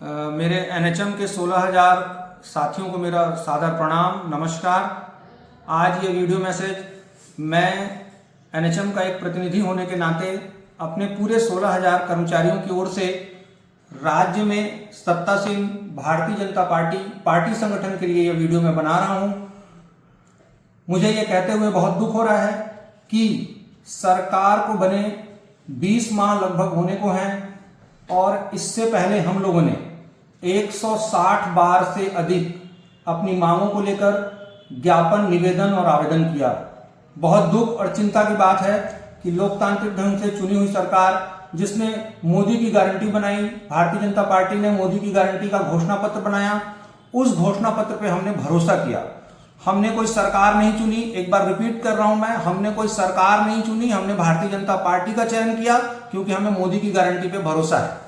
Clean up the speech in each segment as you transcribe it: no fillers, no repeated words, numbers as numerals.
मेरे एनएचएम के 16,000 साथियों को मेरा सादर प्रणाम, नमस्कार। आज ये वीडियो मैसेज मैं एनएचएम का एक प्रतिनिधि होने के नाते अपने पूरे 16,000 कर्मचारियों की ओर से राज्य में सत्तासीन भारतीय जनता पार्टी संगठन के लिए यह वीडियो मैं बना रहा हूं। मुझे ये कहते हुए बहुत दुख हो रहा है कि सरकार को बने 20 माह लगभग होने को हैं और इससे पहले हम लोगों ने 160 बार से अधिक अपनी मांगों को लेकर ज्ञापन, निवेदन और आवेदन किया। बहुत दुख और चिंता की बात है कि लोकतांत्रिक ढंग से चुनी हुई सरकार, जिसने मोदी की गारंटी बनाई, भारतीय जनता पार्टी ने मोदी की गारंटी का घोषणा पत्र बनाया, उस घोषणा पत्र पे हमने भरोसा किया। हमने कोई सरकार नहीं चुनी, एक बार रिपीट कर रहा हूं मैं, हमने कोई सरकार नहीं चुनी, हमने भारतीय जनता पार्टी का चयन किया क्योंकि हमें मोदी की गारंटी पे भरोसा है।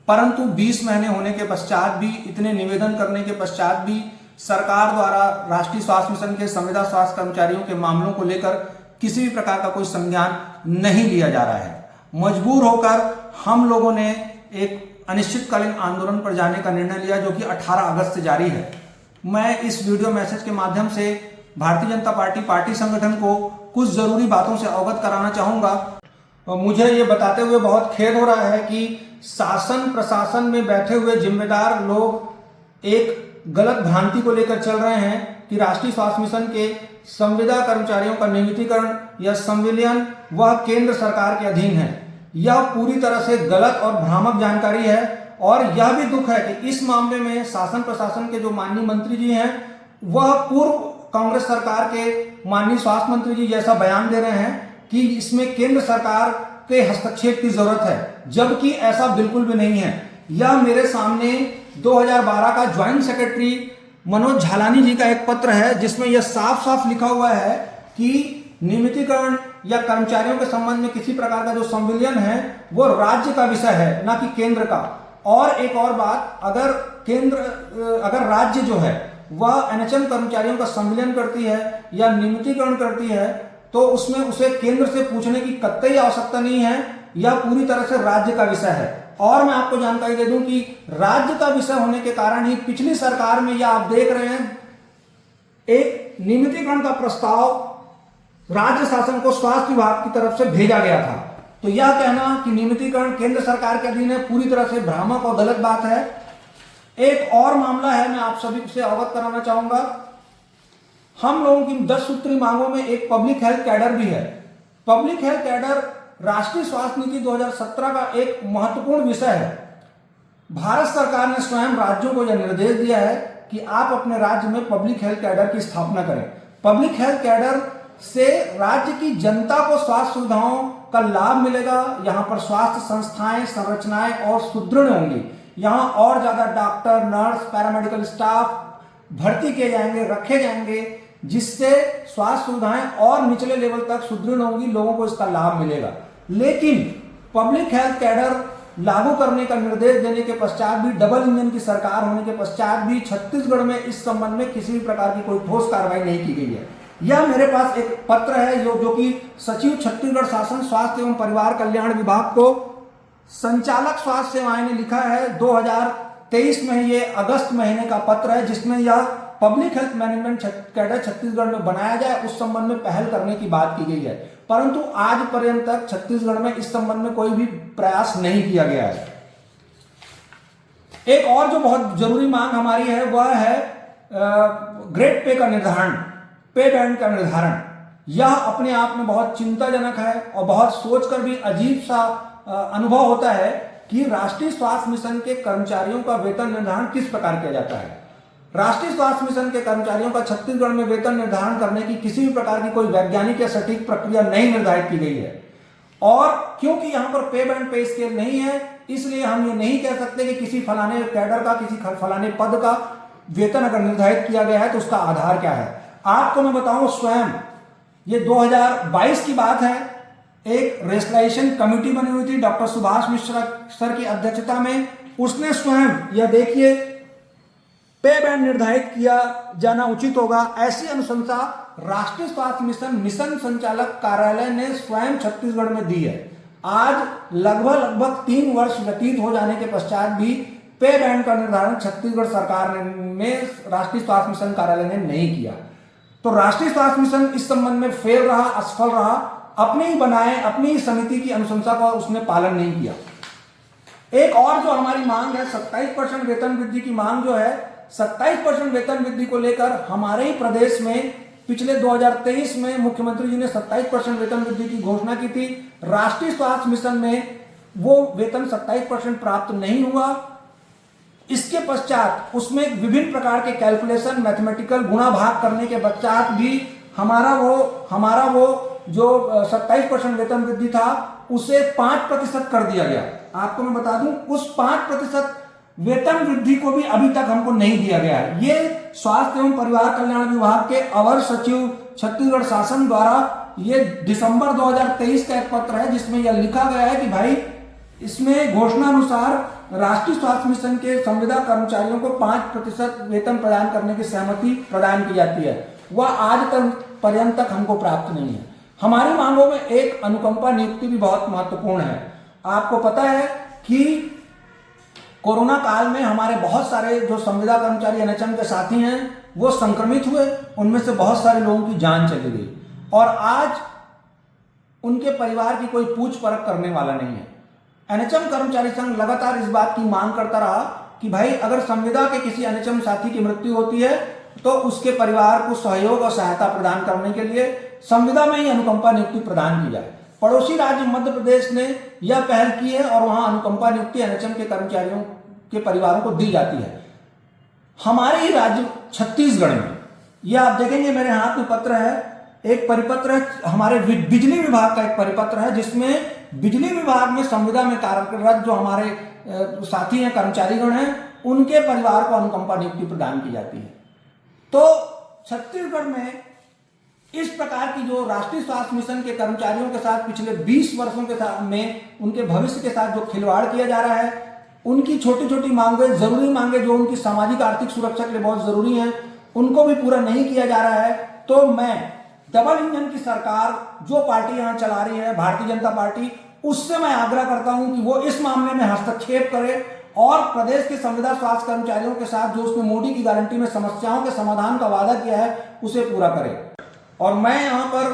परंतु 20 महीने होने के पश्चात भी, इतने निवेदन करने के पश्चात भी सरकार द्वारा राष्ट्रीय स्वास्थ्य मिशन के संविदा स्वास्थ्य कर्मचारियों के मामलों को लेकर किसी भी प्रकार का कोई संज्ञान नहीं लिया जा रहा है। मजबूर होकर हम लोगों ने एक अनिश्चितकालीन आंदोलन पर जाने का निर्णय लिया, जो कि 18 अगस्त से जारी है। मैं इस वीडियो मैसेज के माध्यम से भारतीय जनता पार्टी संगठन को कुछ जरूरी बातों से अवगत कराना चाहूंगा। मुझे ये बताते हुए बहुत खेद हो रहा है कि शासन प्रशासन में बैठे हुए जिम्मेदार लोग एक गलत भ्रांति को लेकर चल रहे हैं कि राष्ट्रीय स्वास्थ्य मिशन के संविदा कर्मचारियों का नियमितीकरण या संविलियन वह केंद्र सरकार के अधीन है। यह पूरी तरह से गलत और भ्रामक जानकारी है और यह भी दुख है कि इस मामले में शासन प्रशासन के जो माननीय मंत्री जी हैं, वह पूर्व कांग्रेस सरकार के माननीय स्वास्थ्य मंत्री जी जैसा बयान दे रहे हैं कि इसमें केंद्र सरकार के हस्तक्षेप की जरूरत है, जबकि ऐसा बिल्कुल भी नहीं है। यह मेरे सामने 2012 का ज्वाइंट सेक्रेटरी मनोज झालानी जी का एक पत्र है, जिसमें यह साफ साफ लिखा हुआ है कि नियमितीकरण या कर्मचारियों के संबंध में किसी प्रकार का जो संविलियन है वो राज्य का विषय है, ना कि केंद्र का। और एक और बात, अगर राज्य जो है वह एनएचएम कर्मचारियों का संविलियन करती है या नियमितीकरण करती है, तो उसमें उसे केंद्र से पूछने की कतई आवश्यकता नहीं है। यह पूरी तरह से राज्य का विषय है। और मैं आपको जानकारी दे दूं कि राज्य का विषय होने के कारण ही पिछली सरकार में, यह आप देख रहे हैं, एक नियमितीकरण का प्रस्ताव राज्य शासन को स्वास्थ्य विभाग की तरफ से भेजा गया था। तो यह कहना कि नियमितीकरण केंद्र सरकार के अधीन है, पूरी तरह से भ्रामक और गलत बात है। एक और मामला है, मैं आप सभी से अवगत कराना चाहूंगा। हम लोगों की 10 सूत्री मांगों में एक पब्लिक हेल्थ कैडर भी है। पब्लिक हेल्थ कैडर राष्ट्रीय स्वास्थ्य नीति 2017 का एक महत्वपूर्ण विषय है। भारत सरकार ने स्वयं राज्यों को यह निर्देश दिया है कि आप अपने राज्य में पब्लिक हेल्थ कैडर की स्थापना करें। पब्लिक हेल्थ कैडर से राज्य की जनता को स्वास्थ्य सुविधाओं का लाभ मिलेगा। यहाँ पर स्वास्थ्य संस्थाएं, संरचनाएं और सुदृढ़ होंगी। यहाँ और ज्यादा डॉक्टर, नर्स, पैरामेडिकल स्टाफ भर्ती किए जाएंगे, रखे जाएंगे, जिससे स्वास्थ्य सुविधाएं और निचले लेवल तक सुदृढ़ होंगी, लोगों को इसका लाभ मिलेगा। लेकिन पब्लिक हेल्थ कैडर लागू करने का निर्देश देने के पश्चात भी, डबल इंजन की सरकार होने के पश्चात भी छत्तीसगढ़ में इस संबंध में किसी भी प्रकार की कोई ठोस कार्रवाई नहीं की गई है। यह मेरे पास एक पत्र है जो कि सचिव छत्तीसगढ़ शासन स्वास्थ्य एवं परिवार कल्याण विभाग को संचालक स्वास्थ्य सेवाएं ने लिखा है। 2023 में ये अगस्त महीने का पत्र है, जिसमें यह public health management cadre Chhattisgarh में बनाया जाए, उस संबंध में पहल करने की बात की गई है। परंतु आज पर्यंत तक छत्तीसगढ़ में इस संबंध में कोई भी प्रयास नहीं किया गया है। एक और जो बहुत जरूरी मांग हमारी है, वह है ग्रेड पे का निर्धारण, पे बैंड का निर्धारण। यह अपने आप में बहुत चिंताजनक है और बहुत सोचकर भी अजीब सा अनुभव होता है कि राष्ट्रीय स्वास्थ्य मिशन के कर्मचारियों का वेतन निर्धारण किस प्रकार किया जाता है। राष्ट्रीय स्वास्थ्य मिशन के कर्मचारियों का छत्तीसगढ़ में वेतन निर्धारण करने की किसी भी प्रकार की कोई वैज्ञानिक या सटीक प्रक्रिया नहीं निर्धारित की गई है। और क्योंकि यहाँ पर पे बैंड पे स्केल नहीं है, इसलिए हम ये नहीं कह सकते कि किसी फलाने कैडर का, किसी फलाने पद का वेतन अगर निर्धारित किया गया है तो उसका आधार क्या है। आपको मैं बताऊं, स्वयं ये 2022 की बात है, एक रेशलाइजेशन कमेटी बनी हुई थी डॉक्टर सुभाष मिश्रा सर की अध्यक्षता में। उसने स्वयं, यह देखिए, पे बैंड निर्धारित किया जाना उचित होगा, ऐसी अनुशंसा राष्ट्रीय स्वास्थ्य मिशन संचालक कार्यालय ने स्वयं छत्तीसगढ़ में दी है। आज लगभग 3 वर्ष व्यतीत हो जाने के पश्चात भी पे बैंड का निर्धारण छत्तीसगढ़ सरकार में राष्ट्रीय स्वास्थ्य मिशन कार्यालय ने नहीं किया। तो राष्ट्रीय स्वास्थ्य मिशन इस संबंध में फेल रहा, असफल रहा, अपने ही बनाए अपनी ही समिति की अनुशंसा का उसने पालन नहीं किया। एक और जो हमारी मांग है 27% वेतन वृद्धि की मांग जो है, 27% वेतन वृद्धि को लेकर हमारे ही प्रदेश में पिछले 2023 में मुख्यमंत्री जी ने 27% वेतन वृद्धि की घोषणा की थी। राष्ट्रीय स्वास्थ्य मिशन में वो वेतन 27% प्राप्त नहीं हुआ। इसके पश्चात उसमें विभिन्न प्रकार के कैलकुलेशन, मैथमेटिकल गुणा भाग करने के पश्चात भी हमारा वो जो 27% वेतन वृद्धि था उसे 5% कर दिया गया। आपको मैं बता दूं, उस 5% वेतन वृद्धि को भी अभी तक हमको नहीं दिया गया है। ये स्वास्थ्य एवं परिवार कल्याण विभाग के अवर सचिव छत्तीसगढ़ शासन द्वारा ये दिसंबर 2023 का एक पत्र है जिसमें यह लिखा गया है कि भाई इसमें घोषणा अनुसार राष्ट्रीय स्वास्थ्य मिशन के संविदा कर्मचारियों को 5% वेतन प्रदान करने की सहमति प्रदान की जाती है। वह आज तक पर्यंत तक हमको प्राप्त नहीं है। हमारी मांगों में एक अनुकंपा नियुक्ति भी बहुत महत्वपूर्ण है। आपको पता है कि कोरोना काल में हमारे बहुत सारे जो संविदा कर्मचारी एनएचएम के साथी हैं वो संक्रमित हुए, उनमें से बहुत सारे लोगों की जान चली गई और आज उनके परिवार की कोई पूछ परख करने वाला नहीं है। एनएचएम कर्मचारी संघ लगातार इस बात की मांग करता रहा कि भाई अगर संविदा के किसी एनएचएम साथी की मृत्यु होती है तो उसके परिवार को सहयोग और सहायता प्रदान करने के लिए संविदा में ही अनुकंपा नियुक्ति प्रदान की जाए। पड़ोसी राज्य मध्य प्रदेश ने यह पहल की है और वहां अनुकंपा नियुक्ति एनएचएम के कर्मचारियों के परिवारों को दी जाती है। हमारे ही राज्य छत्तीसगढ़ में यह आप देखेंगे मेरे हाथ में पत्र है, एक परिपत्र है, हमारे बिजली विभाग का एक परिपत्र है जिसमें बिजली विभाग में संविदा में कार्यरत जो हमारे साथी हैं, कर्मचारीगण हैं, उनके परिवार को अनुकंपा नियुक्ति प्रदान की जाती है। तो छत्तीसगढ़ में इस प्रकार की जो राष्ट्रीय स्वास्थ्य मिशन के कर्मचारियों के साथ पिछले 20 वर्षों के साथ में उनके भविष्य के साथ जो खिलवाड़ किया जा रहा है, उनकी छोटी छोटी मांगे, जरूरी मांगे जो उनकी सामाजिक आर्थिक सुरक्षा के लिए बहुत जरूरी हैं, उनको भी पूरा नहीं किया जा रहा है। तो मैं डबल इंजन की सरकार जो पार्टी यहां चला रही है, भारतीय जनता पार्टी, उससे मैं आग्रह करता हूं कि वो इस मामले में हस्तक्षेप करे और प्रदेश के संविदा स्वास्थ्य कर्मचारियों के साथ जो उसने मोदी की गारंटी में समस्याओं के समाधान का वादा किया है उसे पूरा करे। और मैं यहाँ पर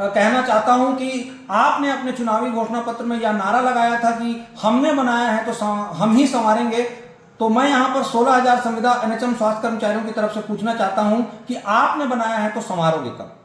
कहना चाहता हूं कि आपने अपने चुनावी घोषणा पत्र में यह नारा लगाया था कि हमने बनाया है तो हम ही संवारेंगे। तो मैं यहाँ पर 16,000 संविदा एनएचएम स्वास्थ्य कर्मचारियों की तरफ से पूछना चाहता हूं कि आपने बनाया है तो संवारोगे कब?